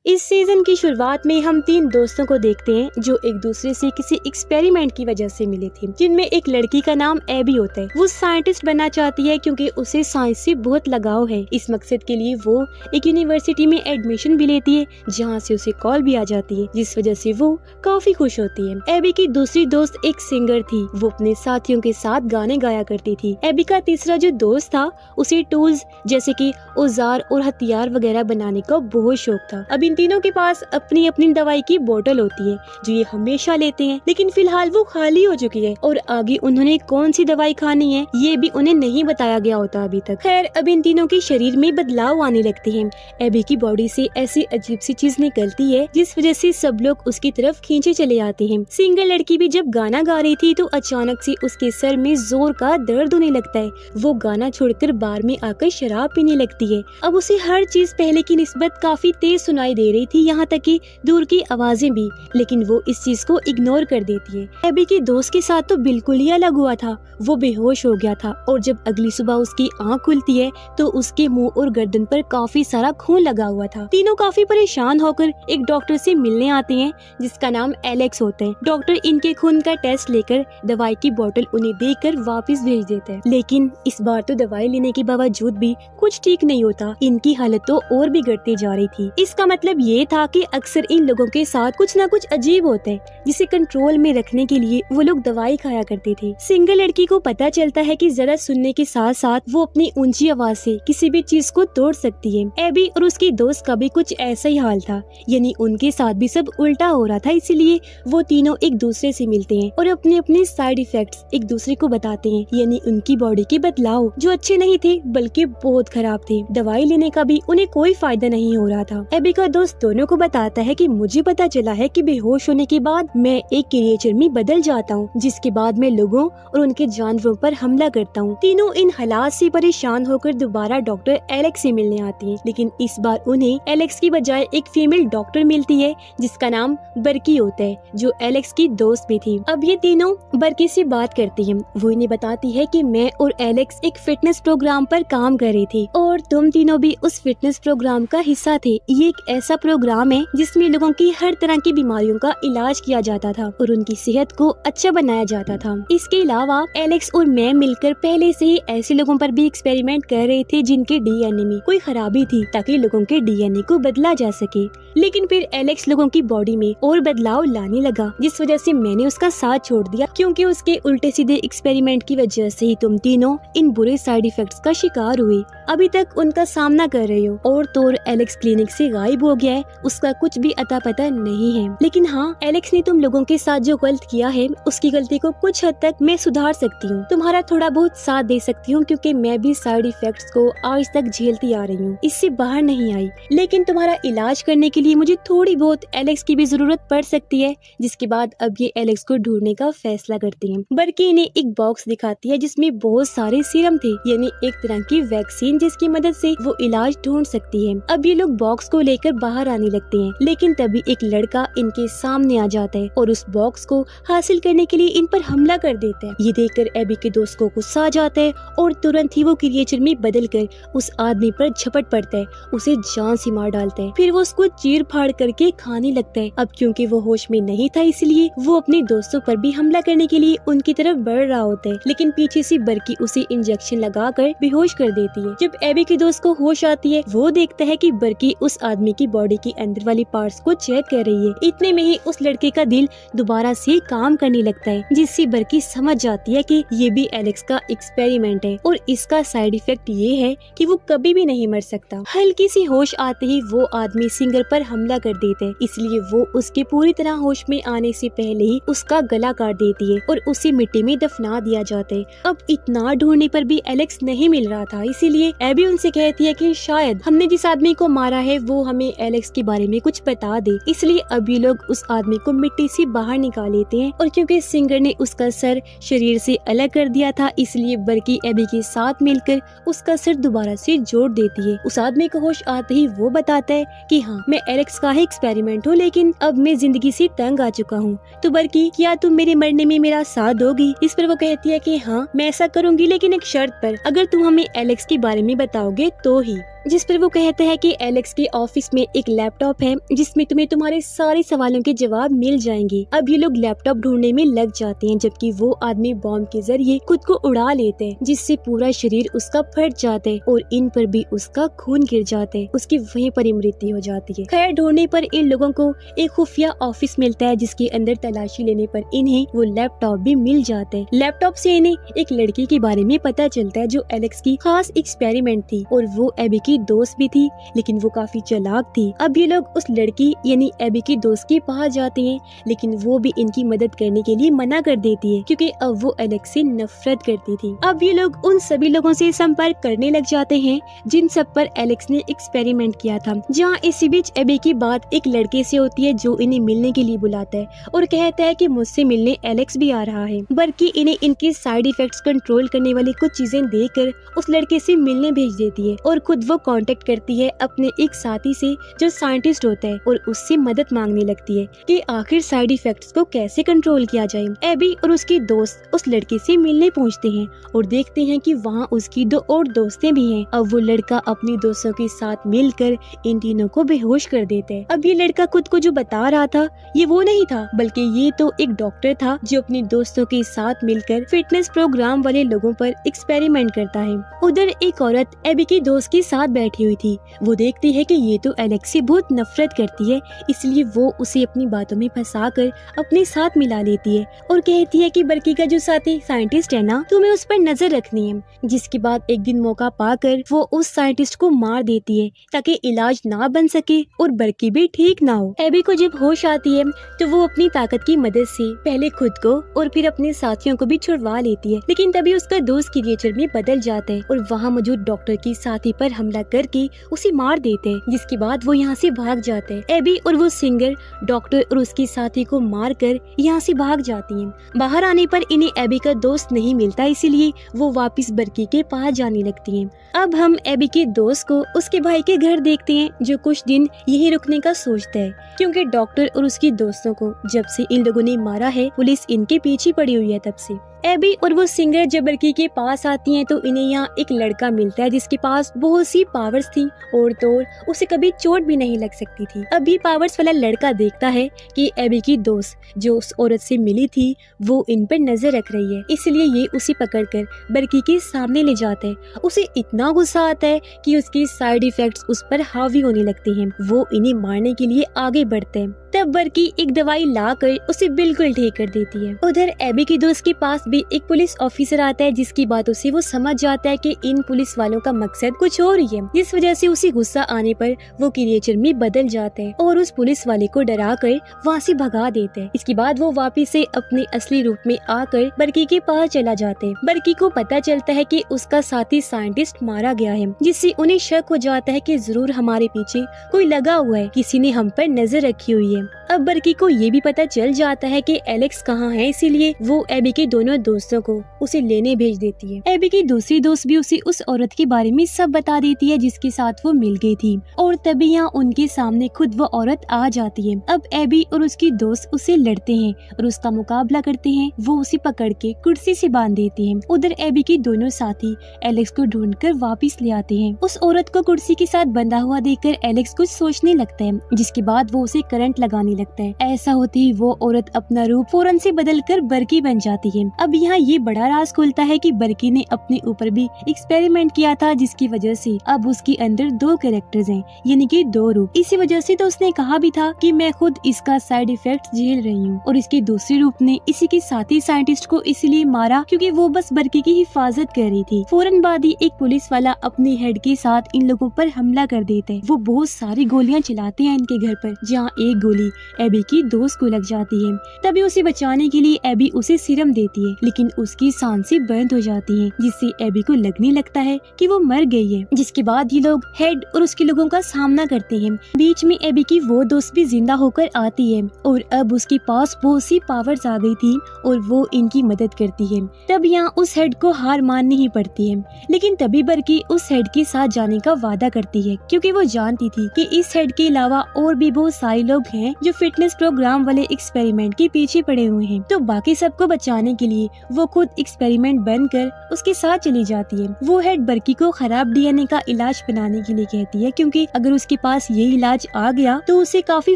इस सीजन की शुरुआत में हम तीन दोस्तों को देखते हैं जो एक दूसरे से किसी एक्सपेरिमेंट की वजह से मिले थे, जिनमें एक लड़की का नाम एबी होता है। वो साइंटिस्ट बनना चाहती है क्योंकि उसे साइंस से बहुत लगाव है। इस मकसद के लिए वो एक यूनिवर्सिटी में एडमिशन भी लेती है, जहाँ से उसे कॉल भी आ जाती है, जिस वजह से वो काफी खुश होती है। एबी की दूसरी दोस्त एक सिंगर थी। वो अपने साथियों के साथ गाने गाया करती थी। एबी का तीसरा जो दोस्त था उसे टूल्स जैसे कि औजार और हथियार वगैरह बनाने का बहुत शौक था। अब इन तीनों के पास अपनी अपनी दवाई की बोतल होती है जो ये हमेशा लेते हैं, लेकिन फिलहाल वो खाली हो चुकी है और आगे उन्होंने कौन सी दवाई खानी है ये भी उन्हें नहीं बताया गया होता अभी तक। खैर, अब इन तीनों के शरीर में बदलाव आने लगते हैं। एबी की बॉडी से ऐसी अजीब सी चीज निकलती है जिस वजह से सब लोग उसकी तरफ खींचे चले आते हैं। सिंगल लड़की भी जब गाना गा रही थी तो अचानक से उसके सर में जोर का दर्द होने लगता है। वो गाना छोड़कर बार में आकर शराब पीने लगती है। अब उसे हर चीज पहले की निस्बत काफी तेज सुनाई दे रही थी, यहाँ तक कि दूर की आवाजें भी, लेकिन वो इस चीज को इग्नोर कर देती है। एबी के दोस्त के साथ तो बिल्कुल ही अलग हुआ था। वो बेहोश हो गया था और जब अगली सुबह उसकी आंख खुलती है तो उसके मुंह और गर्दन पर काफी सारा खून लगा हुआ था। तीनों काफी परेशान होकर एक डॉक्टर से मिलने आते हैं जिसका नाम एलेक्स होता है। डॉक्टर इनके खून का टेस्ट लेकर दवाई की बोतल उन्हें देकर वापस भेज देता है, लेकिन इस बार तो दवाई लेने के बावजूद भी कुछ ठीक नहीं होता। इनकी हालत तो और बिगड़ती जा रही थी। इसका मतलब ये था कि अक्सर इन लोगों के साथ कुछ न कुछ अजीब होता है, जिसे कंट्रोल में रखने के लिए वो लोग दवाई खाया करते थे। सिंगल लड़की को पता चलता है कि जरा सुनने के साथ साथ वो अपनी ऊंची आवाज से किसी भी चीज को तोड़ सकती है। एबी और उसकी दोस्त का भी कुछ ऐसा ही हाल था, यानी उनके साथ भी सब उल्टा हो रहा था। इसीलिए वो तीनों एक दूसरे से मिलते हैं और अपने अपने साइड इफेक्ट्स एक दूसरे को बताते हैं, यानी उनकी बॉडी के बदलाव जो अच्छे नहीं थे बल्कि बहुत खराब थे। दवाई लेने का भी उन्हें कोई फायदा नहीं हो रहा था। एबी का दोस्त दोनों को बताता है कि मुझे पता चला है कि बेहोश होने के बाद मैं एक क्रिएचर में बदल जाता हूँ, जिसके बाद मैं लोगों और उनके जानवरों पर हमला करता हूँ। तीनों इन हालात से परेशान होकर दोबारा डॉक्टर एलेक्स से मिलने आती हैं, लेकिन इस बार उन्हें एलेक्स की बजाय एक फीमेल डॉक्टर मिलती है जिसका नाम बर्की होता है, जो एलेक्स की दोस्त भी थी। अब ये तीनों बर्की से बात करती हैं। वो इन्हें बताती है कि मैं और एलेक्स एक फिटनेस प्रोग्राम पर काम कर रही थी और तुम तीनों भी उस फिटनेस प्रोग्राम का हिस्सा थे। ये एक ऐसा प्रोग्राम है जिसमें लोगों की हर तरह की बीमारियों का इलाज किया जाता था और उनकी सेहत को अच्छा बनाया जाता था। इसके अलावा एलेक्स और मैं मिलकर पहले से ही ऐसे लोगों पर भी एक्सपेरिमेंट कर रहे थे जिनके डीएनए में कोई खराबी थी, ताकि लोगों के डीएनए को बदला जा सके। लेकिन फिर एलेक्स लोगों की बॉडी में और बदलाव लाने लगा, जिस वजह से मैंने उसका साथ छोड़ दिया, क्योंकि उसके उल्टे सीधे एक्सपेरिमेंट की वजह से ही तुम तीनों इन बुरे साइड इफेक्ट्स का शिकार हुए। अभी तक उनका सामना कर रहे हो और तो एलेक्स क्लिनिक से गायब हो गया है, उसका कुछ भी अता पता नहीं है। लेकिन हाँ, एलेक्स ने तुम लोगों के साथ जो गलत किया है उसकी गलती को कुछ हद तक मैं सुधार सकती हूँ, तुम्हारा थोड़ा बहुत साथ दे सकती हूँ, क्योंकि मैं भी साइड इफेक्ट्स को आज तक झेलती आ रही हूँ, इससे बाहर नहीं आई। लेकिन तुम्हारा इलाज करने के लिए मुझे थोड़ी बहुत एलेक्स की भी जरूरत पड़ सकती है। जिसके बाद अब ये एलेक्स को ढूंढने का फैसला करती हैं। बर्की ने एक बॉक्स दिखाती है जिसमें बहुत सारे सीरम थे, यानी एक तरह की वैक्सीन जिसकी मदद से वो इलाज ढूंढ सकती है। अब ये लोग बॉक्स को लेकर बाहर आने लगते हैं, लेकिन तभी एक लड़का इनके सामने आ जाता है और उस बॉक्स को हासिल करने के लिए इन पर हमला कर देता है। ये देखकर एबी के दोस्त को गुस्सा आ जाता है और तुरंत ही वो क्रिएचर में बदलकर उस आदमी पर झपट पड़ता है, उसे जान से मार डालता है। फिर वो उसको चीर फाड़ करके खाने लगता है। अब क्योंकि वो होश में नहीं था, इसलिए वो अपने दोस्तों पर भी हमला करने के लिए उनकी तरफ बढ़ रहा होता है, लेकिन पीछे से बर्की उसे इंजेक्शन लगाकर बेहोश कर देती है। जब एबी के दोस्त को होश आती है, वो देखता है कि बर्की उस आदमी की बॉडी के अंदर वाली पार्ट्स को चेक कर रही है। इतने में ही उस लड़के का दिल दोबारा से काम करने लगता है, जिससे बर्की समझ जाती है कि ये भी एलेक्स का एक्सपेरिमेंट है और इसका साइड इफेक्ट ये है कि वो कभी भी नहीं मर सकता। हल्की सी होश आते ही वो आदमी सिंगर पर हमला कर देते हैं, इसलिए वो उसके पूरी तरह होश में आने से पहले ही उसका गला काट देती है और उसे मिट्टी में दफना दिया जाता है। अब इतना ढूंढने पर भी एलेक्स नहीं मिल रहा था, इसीलिए एबी उनसे कहती है कि शायद हमने जिस आदमी को मारा है वो हमें एलेक्स के बारे में कुछ बता दे। इसलिए अभी लोग उस आदमी को मिट्टी से बाहर निकाल लेते हैं और क्योंकि सिंगर ने उसका सर शरीर से अलग कर दिया था, इसलिए बर्की एबी के साथ मिलकर उसका सर दोबारा से जोड़ देती है। उस आदमी को होश आते ही वो बताता है कि हाँ, मैं एलेक्स का ही एक्सपेरिमेंट हूँ, लेकिन अब मैं जिंदगी से तंग आ चुका हूँ। तो बर्की, क्या तुम मेरे मरने में मेरा साथ दोगी? इस पर वो कहती है कि हाँ, मैं ऐसा करूँगी, लेकिन एक शर्त पर, अगर तुम हमें एलेक्स के बारे में बताओगे तो ही। जिस पर वो कहता है कि एलेक्स के ऑफिस में एक लैपटॉप है जिसमें तुम्हें तुम्हारे सारे सवालों के जवाब मिल जाएंगे। अब ये लोग लैपटॉप ढूंढने में लग जाते हैं, जबकि वो आदमी बॉम्ब के जरिए खुद को उड़ा लेते हैं, जिससे पूरा शरीर उसका फट जाता है और इन पर भी उसका खून गिर जाता है। उसकी वहीं पर ही मृत्यु हो जाती है। खैर, ढूंढने पर इन लोगों को एक खुफिया ऑफिस मिलता है, जिसके अंदर तलाशी लेने पर इन्हें वो लैपटॉप भी मिल जाता है। लैपटॉप से इन्हें एक लड़की के बारे में पता चलता है जो एलेक्स की खास एक्सपेरिमेंट थी और वो एबी की दोस्त भी थी, लेकिन वो काफी चालाक थी। अब ये लोग उस लड़की यानी एबी की दोस्त के पास जाते हैं, लेकिन वो भी इनकी मदद करने के लिए मना कर देती है, क्योंकि अब वो एलेक्स से नफरत करती थी। अब ये लोग उन सभी लोगों से संपर्क करने लग जाते हैं जिन सब पर एलेक्स ने एक्सपेरिमेंट किया था। जहाँ इसी बीच एबी की बात एक लड़के से होती है जो इन्हें मिलने के लिए बुलाता है और कहता है कि मुझसे मिलने एलेक्स भी आ रहा है। बल्कि इन्हें इनके साइड इफेक्ट्स कंट्रोल करने वाली कुछ चीजें देकर उस लड़के से मिलने भेज देती है और खुद वो कांटेक्ट करती है अपने एक साथी से जो साइंटिस्ट होता है और उससे मदद मांगने लगती है कि आखिर साइड इफेक्ट्स को कैसे कंट्रोल किया जाए। एबी और उसकी दोस्त उस लड़के से मिलने पहुंचते हैं और देखते हैं कि वहाँ उसकी दो और दोस्तें भी हैं। अब वो लड़का अपनी दोस्तों के साथ मिलकर इन तीनों को बेहोश कर देता है। अब ये लड़का खुद को जो बता रहा था ये वो नहीं था, बल्कि ये तो एक डॉक्टर था जो अपने दोस्तों के साथ मिलकर फिटनेस प्रोग्राम वाले लोगों पर एक्सपेरिमेंट करता है। उधर एक औरत एबी की दोस्त के साथ बैठी हुई थी। वो देखती है कि ये तो एलेक्स से बहुत नफरत करती है, इसलिए वो उसे अपनी बातों में फंसाकर अपने साथ मिला लेती है और कहती है कि बर्की का जो साथी साइंटिस्ट है ना, तुम्हें उस पर नजर रखनी है। जिसके बाद एक दिन मौका पाकर वो उस साइंटिस्ट को मार देती है ताकि इलाज ना बन सके और बर्की भी ठीक ना हो। एबी को जब होश आती है तो वो अपनी ताकत की मदद से पहले खुद को और फिर अपने साथियों को भी छुड़वा लेती है, लेकिन तभी उसका दोस्त क्रिएचर में बदल जाता है और वहाँ मौजूद डॉक्टर की साथी पर हमला करके उसे मार देते हैं। जिसके बाद वो यहाँ से भाग जाते हैं। एबी और वो सिंगर डॉक्टर और उसकी साथी को मार कर यहाँ से भाग जाती हैं। बाहर आने पर इन्हें एबी का दोस्त नहीं मिलता, इसीलिए वो वापस बर्की के पास जाने लगती हैं। अब हम एबी के दोस्त को उसके भाई के घर देखते हैं जो कुछ दिन यहीं रुकने का सोचता है, क्योंकि डॉक्टर और उसकी दोस्तों को जब से इन लोगों ने मारा है पुलिस इनके पीछे पड़ी हुई है तब से। एबी और वो सिंगर जब बर्की के पास आती हैं तो इन्हें यहाँ एक लड़का मिलता है जिसके पास बहुत सी पावर्स थी और तो उसे कभी चोट भी नहीं लग सकती थी। अभी पावर्स वाला लड़का देखता है कि एबी की दोस्त जो उस औरत से मिली थी वो इन पर नजर रख रही है, इसलिए ये उसे पकड़कर बर्की के सामने ले जाते हैं। उसे इतना गुस्सा आता है कि उसके साइड इफेक्ट्स उस पर हावी होने लगते हैं। वो इन्हें मारने के लिए आगे बढ़ते हैं। तब बर्की एक दवाई लाकर उसे बिल्कुल ठीक कर देती है। उधर एबी की दोस्त के पास भी एक पुलिस ऑफिसर आता है जिसकी बातों से वो समझ जाता है कि इन पुलिस वालों का मकसद कुछ और ही है, जिस वजह से उसे गुस्सा आने पर वो क्रिएचर में बदल जाता है और उस पुलिस वाले को डरा कर वहाँ से भगा देता है। इसके बाद वो वापिस से अपने असली रूप में आकर बर्की के पास चला जाता है। बर्की को पता चलता है कि उसका साथी साइंटिस्ट मारा गया है, जिससे उन्हें शक हो जाता है कि जरूर हमारे पीछे कोई लगा हुआ है, किसी ने हम पर नजर रखी हुई है। अब बर्की को ये भी पता चल जाता है कि एलेक्स कहाँ है, इसीलिए वो एबी के दोनों दोस्तों को उसे लेने भेज देती है। एबी की दूसरी दोस्त भी उसे उस औरत के बारे में सब बता देती है जिसके साथ वो मिल गई थी और तभी यहाँ उनके सामने खुद वो औरत आ जाती है। अब एबी और उसकी दोस्त उसे लड़ते हैं और उसका मुकाबला करते हैं। वो उसे पकड़ के कुर्सी से बांध देती है। उधर एबी के दोनों साथी एलेक्स को ढूंढकर वापस ले आते हैं। उस औरत को कुर्सी के साथ बंधा हुआ देखकर एलेक्स कुछ सोचने लगता है, जिसके बाद वो उसे करंट लगाने लगता है। ऐसा होते ही वो औरत अपना रूप फौरन से बदलकर बर्की बन जाती है। अब यहाँ ये बड़ा राज खुलता है कि बर्की ने अपने ऊपर भी एक्सपेरिमेंट किया था, जिसकी वजह से अब उसके अंदर दो कैरेक्टर्स हैं, यानी कि दो रूप। इसी वजह से तो उसने कहा भी था कि मैं खुद इसका साइड इफेक्ट झेल रही हूँ। और इसके दूसरे रूप ने इसी के साथी साइंटिस्ट को इसलिए मारा क्योंकि वो बस बर्की की हिफाजत कर रही थी। फौरन बाद ही एक पुलिस वाला अपने हेड के साथ इन लोगों पर हमला कर देता है। वो बहुत सारी गोलियां चलाते हैं इनके घर पर, जहाँ एक गोली एबी की दोस्त को लग जाती है। तभी उसे बचाने के लिए एबी उसे सीरम देती है, लेकिन उसकी सांसें बंद हो जाती हैं, जिससे एबी को लगने लगता है कि वो मर गई है। जिसके बाद ये लोग हेड और उसके लोगों का सामना करते हैं। बीच में एबी की वो दोस्त भी जिंदा होकर आती है और अब उसके पास बहुत सी पावर्स आ गई थी और वो इनकी मदद करती है। तब यहाँ उस हेड को हार माननी ही पड़ती है, लेकिन तभी बर्की उस हेड के साथ जाने का वादा करती है, क्योंकि वो जानती थी कि इस हेड के अलावा और भी बहुत सारे लोग हैं जो फिटनेस प्रोग्राम वाले एक्सपेरिमेंट के पीछे पड़े हुए हैं। तो बाकी सबको बचाने के लिए वो खुद एक्सपेरिमेंट बनकर उसके साथ चली जाती है। वो हेड बर्की को खराब डीएनए का इलाज बनाने के लिए कहती है, क्योंकि अगर उसके पास ये इलाज आ गया तो उसे काफी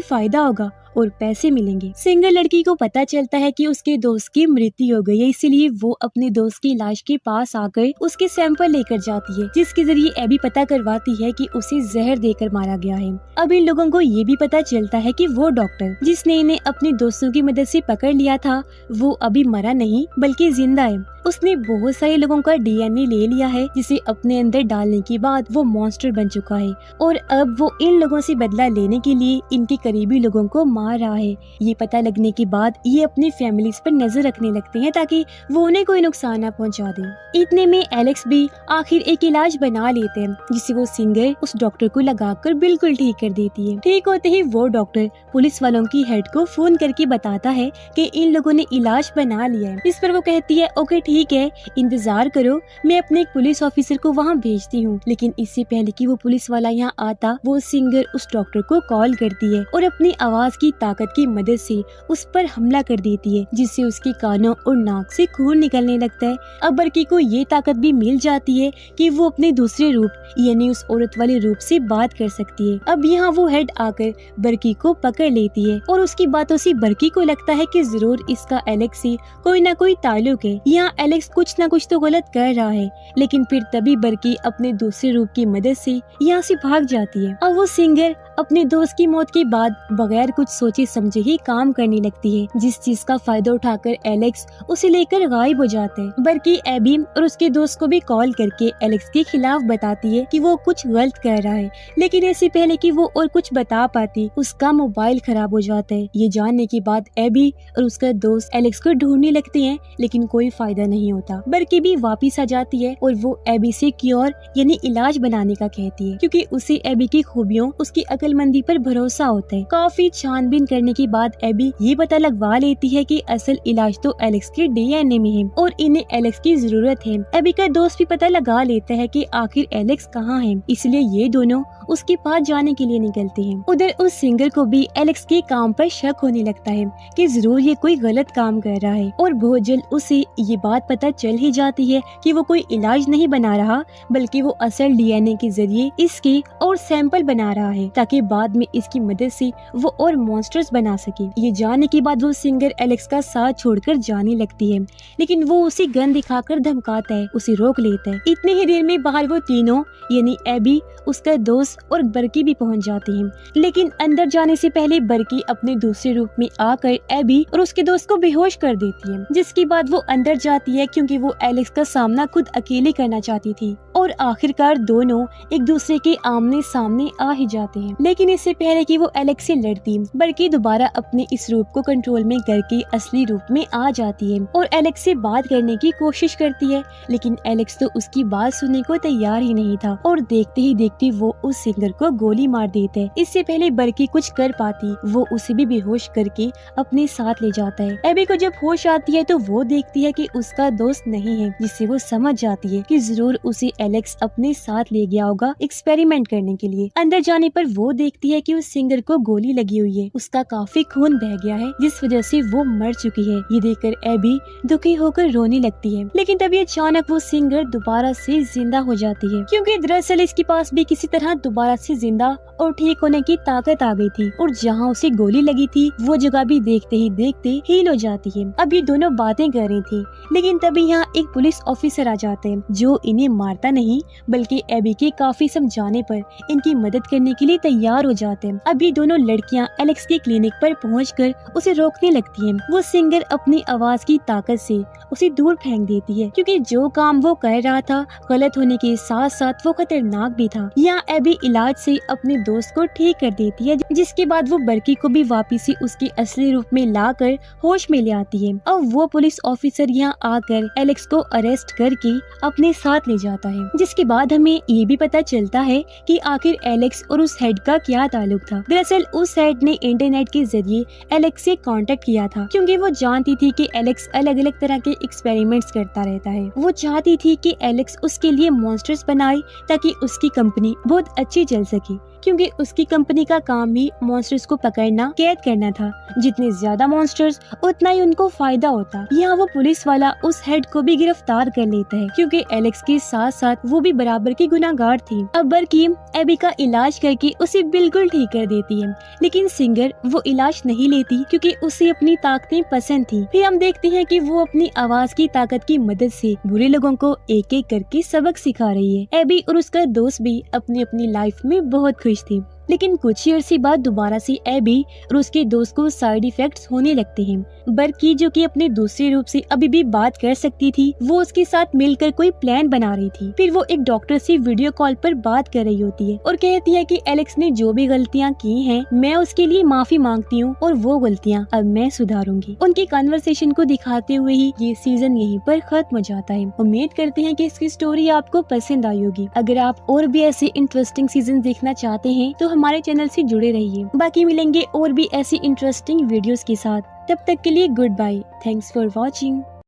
फायदा होगा और पैसे मिलेंगे। सिंगल लड़की को पता चलता है कि उसके दोस्त की मृत्यु हो गई है, इसीलिए वो अपने दोस्त की लाश के पास आकर उसके सैंपल लेकर जाती है, जिसके जरिए एबी पता करवाती है कि उसे जहर देकर मारा गया है। अब इन लोगों को ये भी पता चलता है कि वो डॉक्टर जिसने इन्हें अपने दोस्तों की मदद से पकड़ लिया था, वो अभी मरा नहीं बल्कि जिंदा है। उसने बहुत सारे लोगों का डीएनए ले लिया है, जिसे अपने अंदर डालने के बाद वो मॉन्स्टर बन चुका है और अब वो इन लोगों से बदला लेने के लिए इनके करीबी लोगों को मार रहा है। ये पता लगने के बाद ये अपनी फैमिलीज पर नजर रखने लगते हैं ताकि वो उन्हें कोई नुकसान न पहुंचा दे। इतने में एलेक्स भी आखिर एक इलाज बना लेते हैं, जिसे वो सिंगर उस डॉक्टर को लगाकर बिल्कुल ठीक कर देती है। ठीक होते ही वो डॉक्टर पुलिस वालों की हेड को फोन करके बताता है कि इन लोगों ने इलाज बना लिया है। इस पर वो कहती है, ओके ठीक है, इंतजार करो, मैं अपने एक पुलिस ऑफिसर को वहाँ भेजती हूँ। लेकिन इससे पहले कि वो पुलिस वाला यहाँ आता, वो सिंगर उस डॉक्टर को कॉल करती है और अपनी आवाज की ताकत की मदद से उस पर हमला कर देती है, जिससे उसके कानों और नाक से खून निकलने लगता है। अब बर्की को ये ताकत भी मिल जाती है कि वो अपने दूसरे रूप यानी उस औरत वाले रूप से बात कर सकती है। अब यहाँ वो हेड आकर बर्की को पकड़ लेती है और उसकी बातों से बर्की को लगता है कि जरूर इसका एलेक्स से कोई ना कोई ताल्लुक है। यहाँ एलेक्स कुछ ना कुछ तो गलत कर रहा है, लेकिन फिर तभी बर्की अपने दूसरे रूप की मदद से यहाँ से भाग जाती है। अब वो सिंगर अपने दोस्त की मौत के बाद बगैर कुछ सोचे समझे ही काम करने लगती है, जिस चीज का फायदा उठाकर एलेक्स उसे लेकर गायब हो जाते हैं। बल्कि एबी और उसके दोस्त को भी कॉल करके एलेक्स के खिलाफ बताती है कि वो कुछ गलत कर रहा है, लेकिन इससे पहले कि वो और कुछ बता पाती उसका मोबाइल खराब हो जाता है। ये जानने के बाद एबी और उसका दोस्त एलेक्स को ढूंढने लगते हैं, लेकिन कोई फायदा नहीं होता। बर्की भी वापिस आ जाती है और वो एबी से क्योर यानी इलाज बनाने का कहती है, क्योंकि उसे एबी की खूबियों उसकी अकलमंदी पर भरोसा होता है। काफी छानबीन करने के बाद एबी ये पता लगवा लेती है कि असल इलाज तो एलेक्स के डीएनए में है और इन्हें एलेक्स की जरूरत है। एबी का दोस्त भी पता लगा लेता है कि आखिर एलेक्स कहाँ है, इसलिए ये दोनों उसके पास जाने के लिए निकलते हैं। उधर उस सिंगर को भी एलेक्स के काम पर शक होने लगता है कि जरूर ये कोई गलत काम कर रहा है और बहुत जल्द उसे ये बात पता चल ही जाती है कि वो कोई इलाज नहीं बना रहा, बल्कि वो असल डीएनए के जरिए इसके और सैंपल बना रहा है, ताकि बाद में इसकी मदद से वो और मॉन्स्टर्स बना सके। ये जानने के बाद वो सिंगर एलेक्स का साथ छोड़कर जाने लगती है, लेकिन वो उसे गन दिखाकर धमकाता है, उसे रोक लेता है। इतने ही देर में बाहर वो तीनों यानी एबी, उसका दोस्त और बर्की भी पहुंच जाते हैं, लेकिन अंदर जाने से पहले बर्की अपने दूसरे रूप में आकर एबी और उसके दोस्त को बेहोश कर देती है, जिसके बाद वो अंदर जाती है क्योंकि वो एलेक्स का सामना खुद अकेले करना चाहती थी और आखिरकार दोनों एक दूसरे के आमने सामने आ ही जाते हैं। लेकिन इससे पहले कि वो एलेक्स से लड़ती, बर्की दोबारा अपने इस रूप को कंट्रोल में करके असली रूप में आ जाती है और एलेक्स से बात करने की कोशिश करती है, लेकिन एलेक्स तो उसकी बात सुनने को तैयार ही नहीं था और देखते ही देखते वो उस सिंगर को गोली मार देते हैं। इससे पहले बर्की कुछ कर पाती, वो उसे भी बेहोश करके अपने साथ ले जाता है। एबी को जब होश आती है तो वो देखती है कि उसका दोस्त नहीं है, जिससे वो समझ जाती है कि जरूर उसे एलेक्स अपने साथ ले गया होगा एक्सपेरिमेंट करने के लिए। अंदर जाने पर वो देखती है कि उस सिंगर को गोली लगी हुई है, उसका काफी खून बह गया है, जिस वजह से वो मर चुकी है। ये देखकर एबी दुखी होकर रोने लगती है, लेकिन तभी अचानक वो सिंगर दोबारा से जिंदा हो जाती है, क्योंकि दरअसल इसके पास भी किसी तरह दोबारा से जिंदा और ठीक होने की ताकत आ गई थी और जहाँ उसे गोली लगी थी वो जगह भी देखते ही देखते हील हो जाती है। अब ये दोनों बातें कर रही थी, लेकिन तभी यहाँ एक पुलिस ऑफिसर आ जाते हैं जो इन्हें मारता नहीं बल्कि एबी के काफी समझाने पर इनकी मदद करने के लिए तैयार हो जाते हैं। अब ये दोनों लड़कियाँ एलेक्स के क्लिनिक पर पहुंचकर उसे रोकने लगती हैं। वो सिंगर अपनी आवाज की ताकत से उसे दूर फेंक देती है, क्योंकि जो काम वो कर रहा था गलत होने के साथ साथ वो खतरनाक भी था। यहाँ एबी इलाज से अपने दोस्त को ठीक कर देती है, जिसके बाद वो बर्की को भी वापिस से उसके असली रूप में लाकर होश में ले आती है। अब वो पुलिस ऑफिसर यहाँ आकर एलेक्स को अरेस्ट करके अपने साथ ले जाता है, जिसके बाद हमें ये भी पता चलता है कि आखिर एलेक्स और उस हेड का क्या ताल्लुक था। दरअसल उस हेड ने इंटरनेट के जरिए एलेक्स से कांटेक्ट किया था, क्योंकि वो जानती थी कि एलेक्स अलग अलग तरह के एक्सपेरिमेंट्स करता रहता है। वो चाहती थी कि एलेक्स उसके लिए मॉन्स्टर्स बनाए ताकि उसकी कंपनी बहुत अच्छी चल सके। क्योंकि उसकी कंपनी का काम ही मॉन्स्टर्स को पकड़ना, कैद करना था। जितने ज्यादा मॉन्स्टर्स उतना ही उनको फायदा होता। यहाँ वो पुलिस वाला उस हेड को भी गिरफ्तार कर लेता है क्योंकि एलेक्स के साथ साथ वो भी बराबर की गुनाहगार थी। अब बर्की एबी का इलाज करके उसे बिल्कुल ठीक कर देती है, लेकिन सिंगर वो इलाज नहीं लेती क्योंकि उसे अपनी ताकतें पसंद थी। फिर हम देखते हैं कि वो अपनी आवाज की ताकत की मदद से बुरे लोगों को एक एक करके सबक सिखा रही है। एबी और उसका दोस्त भी अपनी अपनी लाइफ में बहुत खुश थी, लेकिन कुछ ही अर्से बाद दोबारा से एबी और उसके दोस्त को साइड इफेक्ट्स होने लगते हैं। बर्की जो कि अपने दूसरे रूप से अभी भी बात कर सकती थी, वो उसके साथ मिलकर कोई प्लान बना रही थी। फिर वो एक डॉक्टर से वीडियो कॉल पर बात कर रही होती है और कहती है कि एलेक्स ने जो भी गलतियाँ की हैं, मैं उसके लिए माफी मांगती हूँ और वो गलतियाँ अब मैं सुधारूंगी। उनकी कन्वर्सेशन को दिखाते हुए ही ये सीजन यहीं पर खत्म हो जाता है। उम्मीद करते हैं कि इसकी स्टोरी आपको पसंद आई होगी। अगर आप और भी ऐसे इंटरेस्टिंग सीजन देखना चाहते हैं तो हमारे चैनल से जुड़े रहिए। बाकी मिलेंगे और भी ऐसी इंटरेस्टिंग वीडियोस के साथ। तब तक के लिए good bye. Thanks for watching.